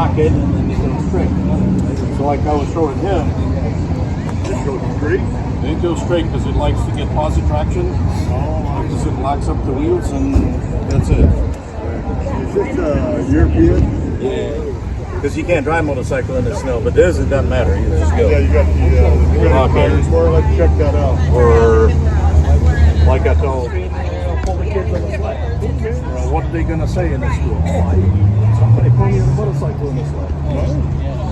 lock it and then it goes straight. So like I was showing him, It goes straight. it goes straight because it likes to get positive traction. Because it locks up the wheels and that's it. Is this European? Yeah. Because you can't drive motorcycle in the snow, but this it doesn't matter. You just go. Yeah, you got the tires for it. Let's check that out. Or like I told the kids on the sled. What are they gonna say in the school? Somebody put me on a motorcycle in the sled.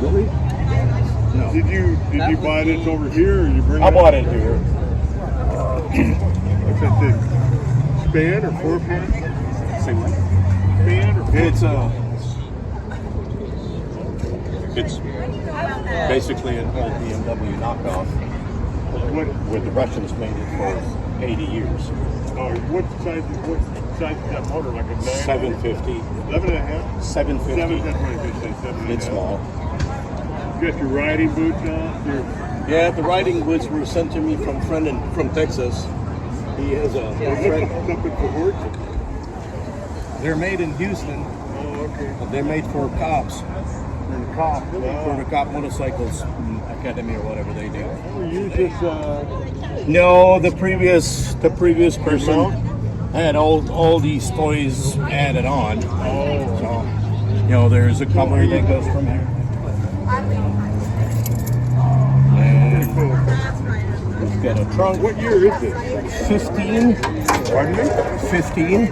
Really? No. Did you buy this over here, or you bring? I bought it here. What's that thing? Span or 4-pan? Say what? Span or 4-pan? It's basically an old BMW knockoff where the Russians made it for 80 years. Oh, what size is that motor? Like a 9? 750. 11.5? 750. That's what I was say. 7.5. It's small. You got your riding boots on. Yeah, the riding boots were sent to me from a friend from Texas. He has a friend. Something for horses. They're made in Houston. Oh, okay. They're made for cops. For the cop. For the cop motorcycles academy or whatever they do. You use this. No, the previous person had all these toys added on. So, you know, there's a cover that goes from here. And we've got a trunk. What year is this? 15. Pardon me? 15.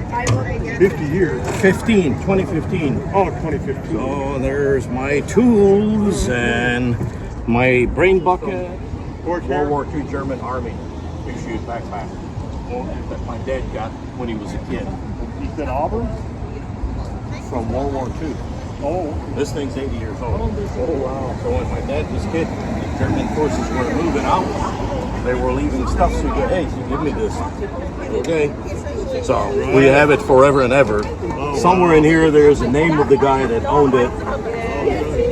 50 years. 2015. Oh, 2015. So there's my tools and my brain bucket. World War II German Army issued backpack that my dad got when he was a kid. You said Auburn? From World War II. Oh. This thing's 80 years old. Oh, wow. So when my dad was a kid, the German forces were moving out. They were leaving stuff, so he go, hey, give me this. Okay. So we have it forever and ever. Somewhere in here there's a name of the guy that owned it.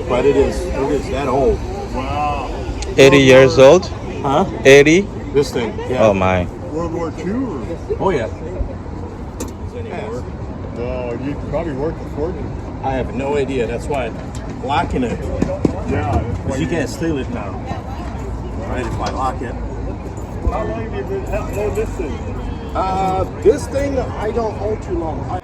But it is that old. Wow. 80 years old? Huh? 80? This thing. Yeah. Oh my. World War II? Or? Oh yeah. No, you probably worked a fortune. I have no idea. That's why I'm locking it. Yeah. Because you can't steal it now. Right, if I lock it. How long have you been own this thing? This thing I don't own too long.